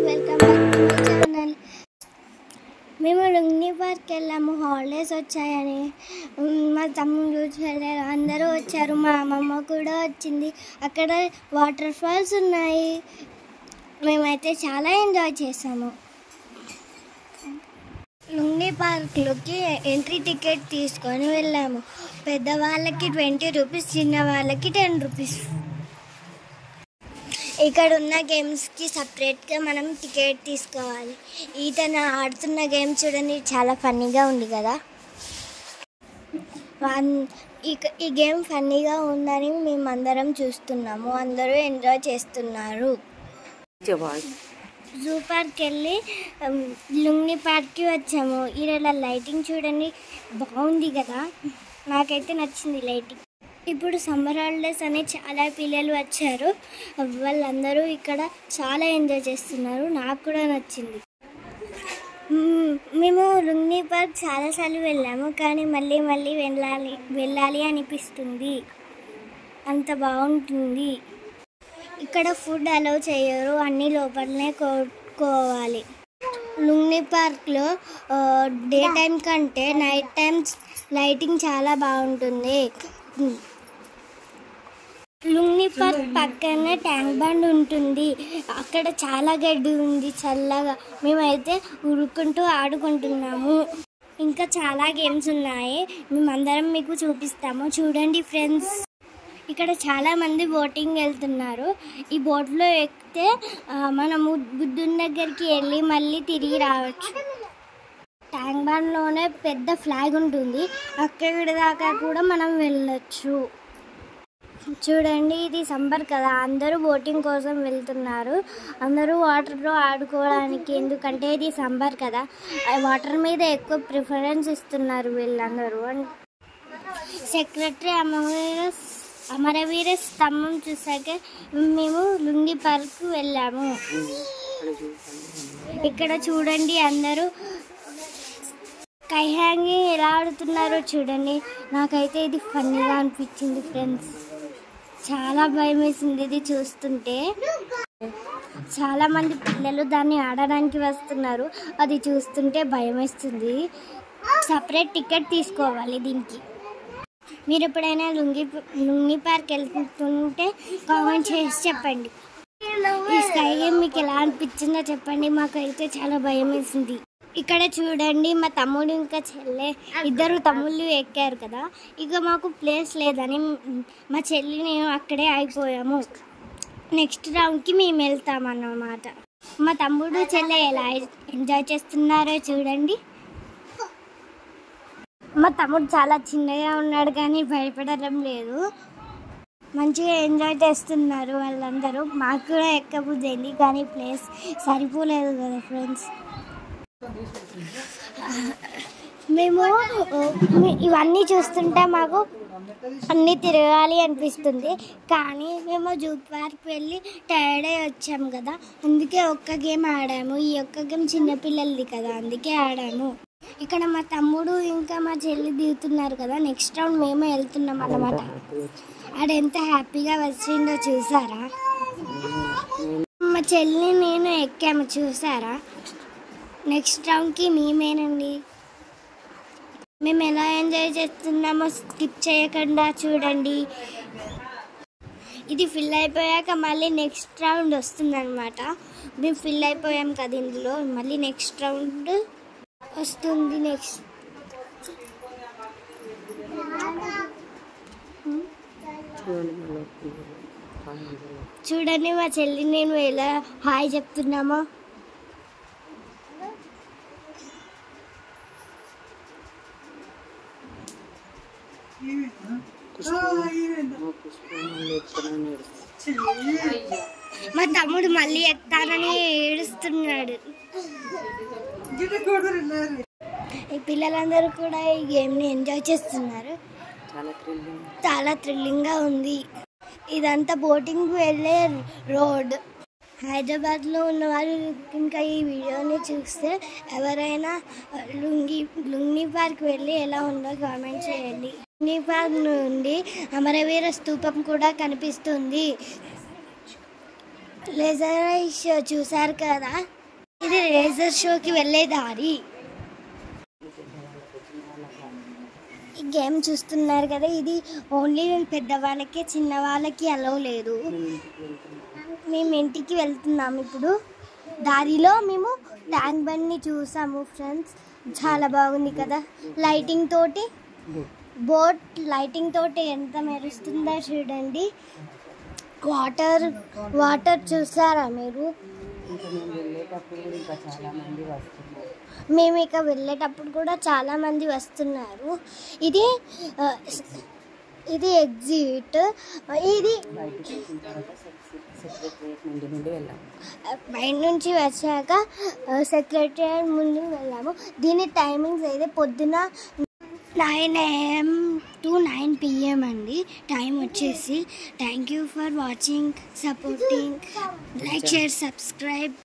Welcome back to my channel. మేము లుంగ్ని park వెళ్ళాము. Holidays వచ్చాయని మా తమ్ముడు చెల్లెలు అందరూ వచ్చారు. మా అమ్మమ్మ కూడా వచ్చింది. అక్కడ వాటర్ ఫాల్స్ ఉన్నాయి. మేమైతే చాలా ఎంజాయ్ చేసాము. లుంగ్ని పార్క్లోకి ఎంట్రీ టికెట్ తీసుకొని వెళ్ళాము. పెద్దవాళ్ళకి 20 రూపీస్, చిన్న వాళ్ళకి 10 రూపీస్. ఇక్కడ ఉన్న గేమ్స్కి సపరేట్గా మనం టికెట్ తీసుకోవాలి. ఈతను ఆడుతున్న గేమ్ చూడండి, చాలా ఫన్నీగా ఉంది కదా. ఈ గేమ్ ఫన్నీగా ఉందని మేము అందరం చూస్తున్నాము. అందరూ ఎంజాయ్ చేస్తున్నారు. జూ పార్క్ వెళ్ళి లుంగ్ని పార్క్కి వచ్చాము. ఇక్కడ లైటింగ్ చూడండి, బాగుంది కదా. నాకైతే నచ్చింది లైటింగ్. ఇప్పుడు సమ్మర్ హాలిడేస్ అని చాలా పిల్లలు వచ్చారు. వాళ్ళందరూ ఇక్కడ చాలా ఎంజాయ్ చేస్తున్నారు. నాకు కూడా నచ్చింది. మేము లుంగ్ని పార్క్ చాలాసార్లు వెళ్ళాము, కానీ మళ్ళీ మళ్ళీ వెళ్ళాలి అనిపిస్తుంది. అంత బాగుంటుంది. ఇక్కడ ఫుడ్ అలౌ చేయరు, అన్నీ లోపలనే కోవాలి. లుంగ్ని పార్క్లో డే టైం కంటే నైట్ టైం లైటింగ్ చాలా బాగుంటుంది. లుంగ్ని పార్క్ పక్కనే ట్యాంక్ బండ్ ఉంటుంది. అక్కడ చాలా గడ్డి ఉంది, చల్లగా. మేమైతే ఉరుక్కుంటూ ఆడుకుంటున్నాము. ఇంకా చాలా గేమ్స్ ఉన్నాయి, మేమందరం మీకు చూపిస్తాము. చూడండి ఫ్రెండ్స్, ఇక్కడ చాలా మంది బోటింగ్ వెళ్తున్నారు. ఈ బోట్లో ఎక్కితే మనము బుద్ధుని దగ్గరికి వెళ్ళి మళ్ళీ తిరిగి రావచ్చు. ట్యాంక్ బండ్లోనే పెద్ద ఫ్లాగ్ ఉంటుంది, అక్కడి దాకా కూడా మనం వెళ్ళొచ్చు. చూడండి, ఇది సమ్మర్ కదా, అందరూ బోటింగ్ కోసం వెళ్తున్నారు. అందరూ వాటర్లో ఆడుకోవడానికి, ఎందుకంటే ఇది సమ్మర్ కదా. వాటర్ మీద ఎక్కువ ప్రిఫరెన్స్ ఇస్తున్నారు వీళ్ళందరూ. సెక్రటరీ అమరవీర స్తంభం చూసాక మేము లుంగ్ని పార్క్ వెళ్ళాము. ఇక్కడ చూడండి, అందరూ స్కై హ్యాంగింగ్ ఎలా ఆడుతున్నారో చూడండి. నాకైతే ఇది ఫన్నీగా అనిపించింది ఫ్రెండ్స్. చాలా భయం వేసింది ఇది చూస్తుంటే. చాలా మంది పిల్లలు దాన్ని ఆడడానికి వస్తున్నారు. అది చూస్తుంటే భయం వేస్తుంది. సపరేట్ టికెట్ తీసుకోవాలి దీనికి. మీరు ఎప్పుడైనా లుంగ్ని పార్క్ వెళ్తుంటే కామెంట్ చేసి చెప్పండి. ఈ స్కై గేమ్ మీకు ఎలా అనిపించిందో చెప్పండి. మాకైతే చాలా భయం వేసింది. ఇక్కడ చూడండి, మా తమ్ముడు ఇంకా చెల్లె ఇద్దరు తమ్ముళ్ళు ఎక్కారు కదా. ఇక మాకు ప్లేస్ లేదని మా చెల్లి నేను అక్కడే అయిపోయాము. నెక్స్ట్ రౌండ్కి మేము వెళ్తామన్నమాట. మా తమ్ముడు చెల్లె ఎలా ఎంజాయ్ చేస్తున్నారో చూడండి. మా తమ్ముడు చాలా చిన్నగా ఉన్నాడు, కానీ భయపడడం లేదు. మంచిగా ఎంజాయ్ చేస్తున్నారు వాళ్ళందరూ. మాకు కూడా ఎక్కబుద్ధి అయింది, కానీ ప్లేస్ సరిపోలేదు కదా ఫ్రెండ్స్. మేము ఇవన్నీ చూస్తుంటే మాకు అన్నీ తిరగాలి అనిపిస్తుంది. కానీ మేము జూ పార్క్ వెళ్ళి టైర్డ్ అయి వచ్చాము కదా, అందుకే ఒక్క గేమ్ ఆడాము. ఈ ఒక్క గేమ్ చిన్నపిల్లలది కదా, అందుకే ఆడాము. ఇక్కడ మా తమ్ముడు ఇంకా మా చెల్లి దిగుతున్నారు కదా. నెక్స్ట్ రౌండ్ మేమే వెళ్తున్నాం అన్నమాట. ఆడెంత హ్యాపీగా వచ్చిందో చూసారా. మా చెల్లి నేను ఎక్కాము చూసారా. నెక్స్ట్ రౌండ్కి మేమేనండి. మేము ఎలా ఎంజాయ్ చేస్తున్నామో స్కిప్ చేయకుండా చూడండి. ఇది ఫిల్ అయిపోయాక మళ్ళీ నెక్స్ట్ రౌండ్ వస్తుందన్నమాట. మేము ఫిల్ అయిపోయాం కదా ఇందులో, మళ్ళీ నెక్స్ట్ రౌండ్ వస్తుంది. నెక్స్ట్ చూడండి, మా చెల్లి నేను ఎలా హాయ్ చెప్తున్నామో. మా తమ్ముడు మళ్ళీ ఎక్కుతానని ఏడుస్తున్నాడు. ఈ పిల్లలందరూ కూడా ఈ గేమ్ని ఎంజాయ్ చేస్తున్నారు. చాలా థ్రిల్లింగ్గా ఉంది. ఇదంతా బోటింగ్ వెళ్ళే రోడ్. హైదరాబాద్లో ఉన్న వాళ్ళు ఇంకా ఈ వీడియోని చూస్తే ఎవరైనా లుంగ్ని పార్క్ వెళ్ళి ఎలా ఉందో కామెంట్ చేయండి. లుంగ్ని పార్క్ నుండి అమరవీర స్తూపం కూడా కనిపిస్తుంది. లేజర్ షో చూసారు కదా, ఇది లేజర్ షోకి వెళ్ళే దారి. ఈ గేమ్ చూస్తున్నారు కదా, ఇది ఓన్లీ పెద్దవాళ్ళకే, చిన్నవాళ్ళకి అలౌ లేదు. మేము ఇంటికి వెళ్తున్నాము ఇప్పుడు. దారిలో మేము ట్యాంక్ బండ్ని చూసాము ఫ్రెండ్స్, చాలా బాగుంది కదా. లైటింగ్ తోటి బోట్ లైటింగ్ తోటి ఎంత మెరుస్తుందో చూడండి. వాటర్ చూసారా మీరు? మేము ఇక వెళ్ళేటప్పుడు కూడా చాలా మంది వస్తున్నారు. ఇది ఎగ్జిట్. ఇది బయట నుంచి వచ్చాక సెక్రటరియట్ ముందు వెళ్ళాము. దీని టైమింగ్స్ అయితే పొద్దున 9 AM to 9 PM అండి టైం వచ్చేసి. Thank you for watching, supporting, like, share, subscribe.